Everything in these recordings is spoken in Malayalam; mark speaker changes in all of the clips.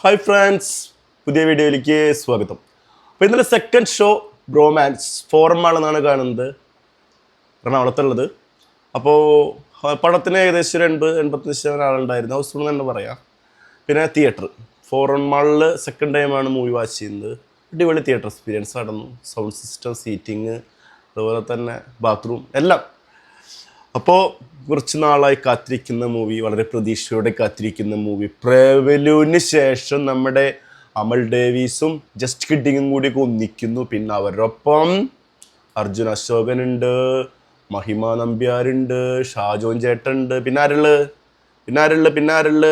Speaker 1: ഹായ് ഫ്രണ്ട്സ്, പുതിയ വീഡിയോയിലേക്ക് സ്വാഗതം. അപ്പോൾ ഇന്നലെ സെക്കൻഡ് ഷോ ബ്രോമാൻസ് ഫോറം ആണെന്നാണ് കാണുന്നത്, എറണാകുളത്തുള്ളത്. അപ്പോൾ പടത്തിന് ഏകദേശം ഒരു 80-85 ആളുണ്ടായിരുന്നു, ഹൗസ് ഫുൾ എന്ന് തന്നെ പറയാം. പിന്നെ തിയേറ്റർ ഫോറം മാളിൽ സെക്കൻഡ് ടൈമാണ് മൂവി വാച്ച് ചെയ്യുന്നത്. അടിപൊളി തിയേറ്റർ എക്സ്പീരിയൻസ് നടന്നു. സൗണ്ട് സിസ്റ്റം, സീറ്റിങ്, അതുപോലെ തന്നെ ബാത്റൂം എല്ലാം. അപ്പോൾ കുറച്ച് നാളായി കാത്തിരിക്കുന്ന മൂവി, വളരെ പ്രതീക്ഷയോടെ കാത്തിരിക്കുന്ന മൂവി, പ്രേവലൂന് ശേഷം നമ്മുടെ അമൽ ഡേവീസും ജസ്റ്റ് കിഡിങ്ങും കൂടി ഒന്നിക്കുന്നു. പിന്നെ അവരൊപ്പം അർജുൻ അശോകനുണ്ട്, മഹിമ നമ്പ്യാരുണ്ട്, ഷാജോൻ ചേട്ടനുണ്ട്, പിന്നെ ആരുള്ള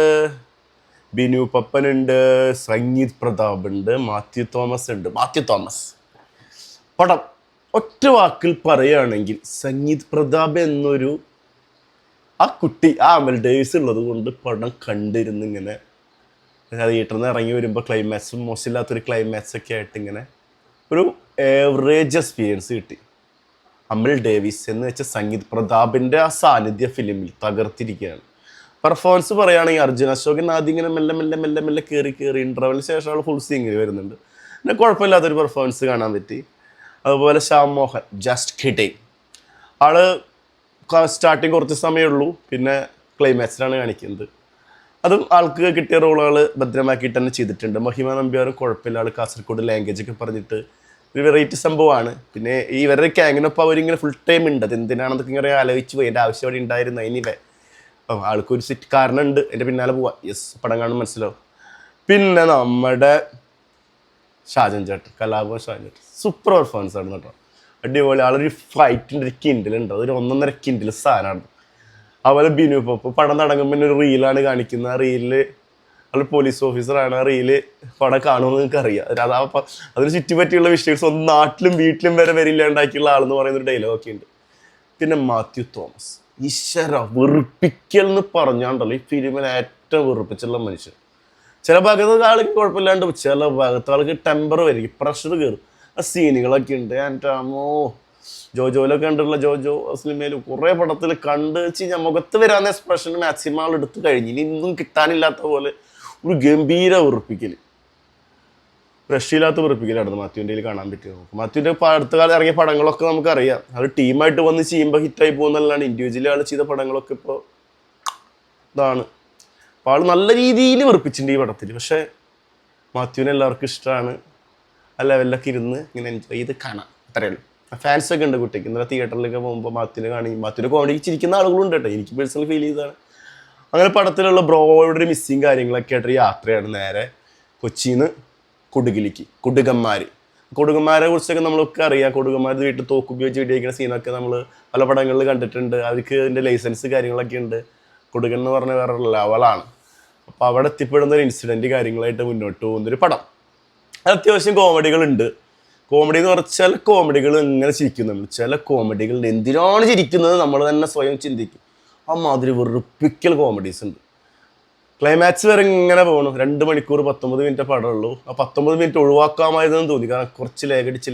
Speaker 1: ബിനു പപ്പനുണ്ട്, സംഗീത് പ്രതാപ് ഉണ്ട്, മാത്യു തോമസ്. പടം ഒറ്റ വാക്കിൽ പറയുകയാണെങ്കിൽ സംഗീത് പ്രതാപ് എന്നൊരു ആ കുട്ടി, ആ അമൽ ഡേവിസ് ഉള്ളത് കൊണ്ട് പടം കണ്ടിരുന്ന് ഇങ്ങനെ തിയേറ്ററിൽ നിന്ന് ഇറങ്ങി വരുമ്പോൾ ക്ലൈമാക്സും മോശമില്ലാത്തൊരു ക്ലൈമാക്സ് ഒക്കെ ആയിട്ട് ഇങ്ങനെ ഒരു ഏവറേജ് എക്സ്പീരിയൻസ് കിട്ടി. അമൽ ഡേവിസ് എന്ന് വെച്ച സംഗീത് പ്രതാപിൻ്റെ ആ സാന്നിധ്യ ഫിലിമിൽ തകർത്തിരിക്കുകയാണ്. പെർഫോമൻസ് പറയുകയാണെങ്കിൽ അർജുൻ അശോകൻ ആദ്യം ഇങ്ങനെ മെല്ലെ കയറി ഇൻ്റർവെല്ലിന് ശേഷം ആൾ ഫുൾ സിംഗിൽ വരുന്നുണ്ട്. പിന്നെ കുഴപ്പമില്ലാത്തൊരു പെർഫോമൻസ് കാണാൻ പറ്റി. അതുപോലെ ശ്യാം മോഹൻ ജസ്റ്റ് കിഡിങ്, ആള് സ്റ്റാർട്ടിങ് കുറച്ച് സമയമുള്ളൂ, പിന്നെ ക്ലൈമാക്സിലാണ് കാണിക്കുന്നത്. അതും ആൾക്ക് കിട്ടിയ റോളുകൾ ഭദ്രമാക്കിയിട്ട് തന്നെ ചെയ്തിട്ടുണ്ട്. മഹിമ നമ്പ്യാരും കുഴപ്പമില്ല, ആൾ കാസർഗോഡ് ലാംഗ്വേജ് ഒക്കെ പറഞ്ഞിട്ട് ഒരു വെറൈറ്റി സംഭവമാണ്. പിന്നെ ഇവരുടെ ഗ്യാങ്ങിനൊപ്പം അവരിങ്ങനെ ഫുൾ ടൈം ഉണ്ട്. അത് എന്തിനാണെന്നൊക്കെ ഇങ്ങനെ ആലോചിച്ച് പോയി, എൻ്റെ ആവശ്യം അവിടെ ഉണ്ടായിരുന്നു. ഇനിവേ ആൾക്കൊരു സെറ്റ് കാരണമുണ്ട്, എൻ്റെ പിന്നാലെ പോവാം. യെസ്, പടം കാണും മനസ്സിലാവും. പിന്നെ നമ്മുടെ ഷാജൻ ചേട്ടൻ, കലാഭവൻ ഷാജൻ ചേട്ടൻ സൂപ്പർ പെർഫോമൻസ് ആണ് കേട്ടോ. അടിപൊളി. ആളൊരു ഫൈറ്റിൻ്റെ ഒരു കിൻഡിലുണ്ട്, അതൊരു 1.5 കിൻഡിൽ സാധനമാണ്. അതുപോലെ ബിനു പപ്പ് പടം തുടങ്ങുമ്പോൾ ഒരു റീലാണ് കാണിക്കുന്നത്. ആ റീലിൽ ആൾ പോലീസ് ഓഫീസറാണ്. ആ റീല് പടം കാണുമെന്ന് നിങ്ങൾക്ക് അറിയാം. അതിന് ചുറ്റിപ്പറ്റിയുള്ള വിഷ്വൽസ് ഒന്നും നാട്ടിലും വീട്ടിലും വരെ വരില്ലാണ്ടാക്കിയുള്ള ആളെന്ന് പറയുന്നൊരു ഡയലോഗൊക്കെ ഉണ്ട്. പിന്നെ മാത്യു തോമസ്, ഈശ്വര വെറുപ്പിക്കൽ എന്ന് പറഞ്ഞാണ്ടല്ലോ ഈ ഫിലിമിനെ ഏറ്റവും വെറുപ്പിച്ചുള്ള മനുഷ്യൻ. ചില ഭാഗത്ത് ആൾക്ക് കുഴപ്പമില്ലാണ്ട്, ചില ഭാഗത്ത് ആൾക്ക് ടെമ്പർ വരും, പ്രഷർ കയറും. ആ സീനുകളൊക്കെ ഉണ്ട്. എൻ്റെ അമ്മോ, ജോജോയിലൊക്കെ കണ്ടുള്ള ജോജോ സിനിമയിലും കുറേ പടത്തിൽ കണ്ട് വെച്ച് കഴിഞ്ഞാൽ മുഖത്ത് വരാവുന്ന എക്സ്പ്രഷൻ മാക്സിമം ആൾ എടുത്ത് കഴിഞ്ഞ് ഇനി ഇന്നും കിട്ടാനില്ലാത്ത പോലെ ഒരു ഗംഭീര വെറുപ്പിക്കൽ, രക്ഷയില്ലാത്ത വെറുപ്പിക്കലായിരുന്നു മാത്യുവിൻ്റെ കാണാൻ പറ്റിയത്. മാത്യുവിൻ്റെ അടുത്ത കാലം ഇറങ്ങിയ പടങ്ങളൊക്കെ നമുക്കറിയാം. അത് ടീമായിട്ട് വന്ന് ചെയ്യുമ്പോൾ ഹിറ്റായി പോകുന്നതല്ലാണ്ട് ഇൻഡിവിജ്വലി ആൾ ചെയ്ത പടങ്ങളൊക്കെ ഇപ്പോൾ ഇതാണ്. അപ്പോൾ ആൾ നല്ല രീതിയിൽ വെറുപ്പിച്ചിട്ടുണ്ട് ഈ പടത്തിൽ. പക്ഷേ മാത്യുവിനെ എല്ലാവർക്കും ഇഷ്ടമാണ്. ആ ലെവലിലൊക്കെ ഇരുന്ന് ഇങ്ങനെ എൻജോയ് ചെയ്ത് കാണാം, അത്രയേ ഉള്ളൂ. ഫാൻസൊക്കെ ഉണ്ട് കുട്ടിക്ക്. ഇന്നലെ തിയേറ്ററിലൊക്കെ പോകുമ്പോൾ മാത്യുവിനെ കാണുകയും മാത്യുവിനെ കോമഡിക്ക് ചിരിക്കുന്ന ആളുകളുണ്ട് കേട്ടോ. എനിക്ക് പേഴ്സണൽ ഫീൽ ചെയ്തതാണ്. അങ്ങനെ പടത്തിലുള്ള ബ്രോയുടെ ഒരു മിസ്സിങ് കാര്യങ്ങളൊക്കെ ആയിട്ടൊരു യാത്രയാണ് നേരെ കൊച്ചിയിൽ നിന്ന് കൊടുകന്മാരെ കുറിച്ചൊക്കെ നമ്മളൊക്കെ അറിയാം. കൊടുകന്മാർ വീട്ടിൽ തോക്ക് ഉപയോഗിച്ച് വെടിവെക്കുന്ന സീനൊക്കെ നമ്മൾ പല പടങ്ങളിൽ കണ്ടിട്ടുണ്ട്. അവർക്ക് അതിൻ്റെ ലൈസൻസ് കാര്യങ്ങളൊക്കെ ഉണ്ട്. കൊടുകൻ എന്ന് പറഞ്ഞ വേറെ ലെവലാണ്. അപ്പോൾ അവിടെ എത്തിപ്പെടുന്ന ഒരു ഇൻസിഡൻറ്റ് കാര്യങ്ങളായിട്ട് മുന്നോട്ട് പോകുന്നൊരു പടം. അത്യാവശ്യം കോമഡികളുണ്ട്. കോമഡി എന്ന് പറഞ്ഞാൽ ചില കോമഡികൾ ഇങ്ങനെ ചിരിക്കും നമ്മൾ. ചില കോമഡികൾ എന്തിനാണ് ചിരിക്കുന്നത് നമ്മൾ തന്നെ സ്വയം ചിന്തിക്കും. ആ മാതിരി വെറുപ്പിക്കൽ കോമഡീസ് ഉണ്ട്. ക്ലൈമാക്സ് വരെ ഇങ്ങനെ പോകണം. 2 മണിക്കൂർ 19 മിനിറ്റ് പടമുള്ളൂ. ആ 19 മിനിറ്റ് ഒഴിവാക്കാമായതെന്ന് തോന്നി, കാരണം കുറച്ച് ലേഖടിച്ച്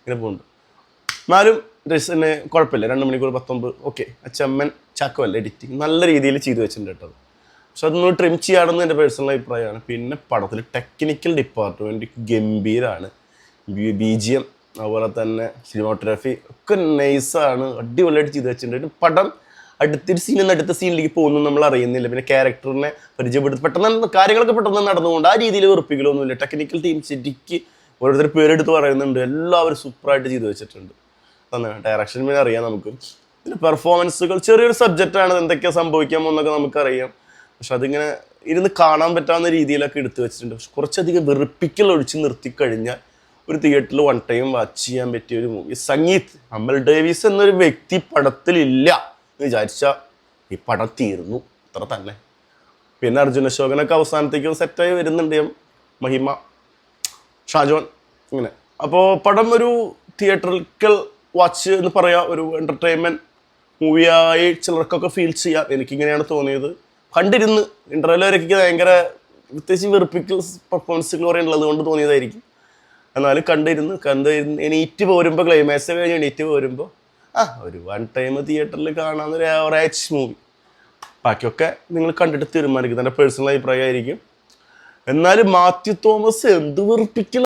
Speaker 1: ഇങ്ങനെ പോകുന്നുണ്ട്. എന്നാലും തന്നെ കുഴപ്പമില്ല. 2 മണിക്കൂർ 19 ഓക്കെ. അച്ചമ്മൻ ചാക്കോല്ല എഡിറ്റിങ് നല്ല രീതിയിൽ ചെയ്തു വെച്ചിട്ടുണ്ട് കേട്ടോ. പക്ഷെ അതൊന്ന് ട്രിം ചെയ്യാണെന്ന് എൻ്റെ പേഴ്സണൽ അഭിപ്രായമാണ്. പിന്നെ പടത്തിൽ ടെക്നിക്കൽ ഡിപ്പാർട്ട്മെൻറ്റ് ഗംഭീരമാണ്. BGM അതുപോലെ തന്നെ സിനിമാറ്റോഗ്രാഫി ഒക്കെ നൈസാണ്, അടിപൊളിയായിട്ട് ചെയ്ത് വെച്ചിട്ടുണ്ട്. പടം അടുത്തൊരു സീനിൽ നിന്ന് അടുത്ത സീനിലേക്ക് പോകുന്നു നമ്മൾ അറിയുന്നില്ല. പിന്നെ ക്യാരക്ടറിനെ പരിചയപ്പെടുത്തി പെട്ടെന്ന് കാര്യങ്ങളൊക്കെ പെട്ടെന്ന് നടന്നുകൊണ്ട് ആ രീതിയിൽ വെറുപ്പിക്കലൊന്നുമില്ല. ടെക്നിക്കൽ ടീം ശരിക്ക് ഓരോരുത്തർ പേരെടുത്ത് പറയുന്നുണ്ട്. എല്ലാവരും സൂപ്പറായിട്ട് ചെയ്ത് വെച്ചിട്ടുണ്ട്. ഡയറക്ഷൻ പിന്നെ അറിയാം നമുക്ക്. പിന്നെ പെർഫോമൻസുകൾ ചെറിയൊരു സബ്ജക്റ്റാണ്, എന്തൊക്കെയാണ് സംഭവിക്കാമോ എന്നൊക്കെ നമുക്കറിയാം. പക്ഷെ അതിങ്ങനെ ഇരുന്ന് കാണാൻ പറ്റാവുന്ന രീതിയിലൊക്കെ എടുത്തു വെച്ചിട്ടുണ്ട്. പക്ഷെ കുറച്ചധികം വെറുപ്പിക്കൽ ഒഴിച്ച് നിർത്തിക്കഴിഞ്ഞാൽ ഒരു തിയേറ്ററിൽ 1 ടൈം വാച്ച് ചെയ്യാൻ പറ്റിയ ഒരു മൂവി. സംഗീത് അമൽ ഡേവീസ് എന്നൊരു വ്യക്തി പടത്തിലില്ല എന്ന് വിചാരിച്ചാൽ ഈ പടം തീർന്നു, അത്ര തന്നെ. പിന്നെ അർജുൻ അശോകനൊക്കെ അവസാനത്തേക്ക് സെറ്റായി വരുന്നുണ്ട്. മഹിമ, ഷാജോൻ ഇങ്ങനെ. അപ്പോൾ പടം ഒരു തിയേറ്ററിക്കൽ വാച്ച് എന്ന് പറയാം, ഒരു എൻ്റർടൈൻമെൻറ്റ് മൂവിയായി ചിലർക്കൊക്കെ ഫീൽ ചെയ്യാം. എനിക്കിങ്ങനെയാണ് തോന്നിയത്. കണ്ടിരുന്ന് ഇൻ്റർവെൽ വരെയൊക്കെ ഭയങ്കര പ്രത്യേകിച്ച് വെറുപ്പിക്കൽ പെർഫോമൻസുകൾ പറയുന്നത് കൊണ്ട് തോന്നിയതായിരിക്കും. എന്നാലും കണ്ടിരുന്ന് എണീറ്റ് പോരുമ്പോൾ ക്ലൈമാക്സ് കഴിഞ്ഞ് എണീറ്റ് പോരുമ്പോൾ ഒരു 1 ടൈം തിയേറ്ററിൽ കാണാവുന്നൊരു ആവറേജ് മൂവി. ബാക്കിയൊക്കെ നിങ്ങൾ കണ്ടിട്ട് തീരുമാനിക്കും. എൻ്റെ പേഴ്സണൽ അഭിപ്രായമായിരിക്കും. എന്നാലും മാത്യു തോമസ് എന്ത് വെറുപ്പിക്കല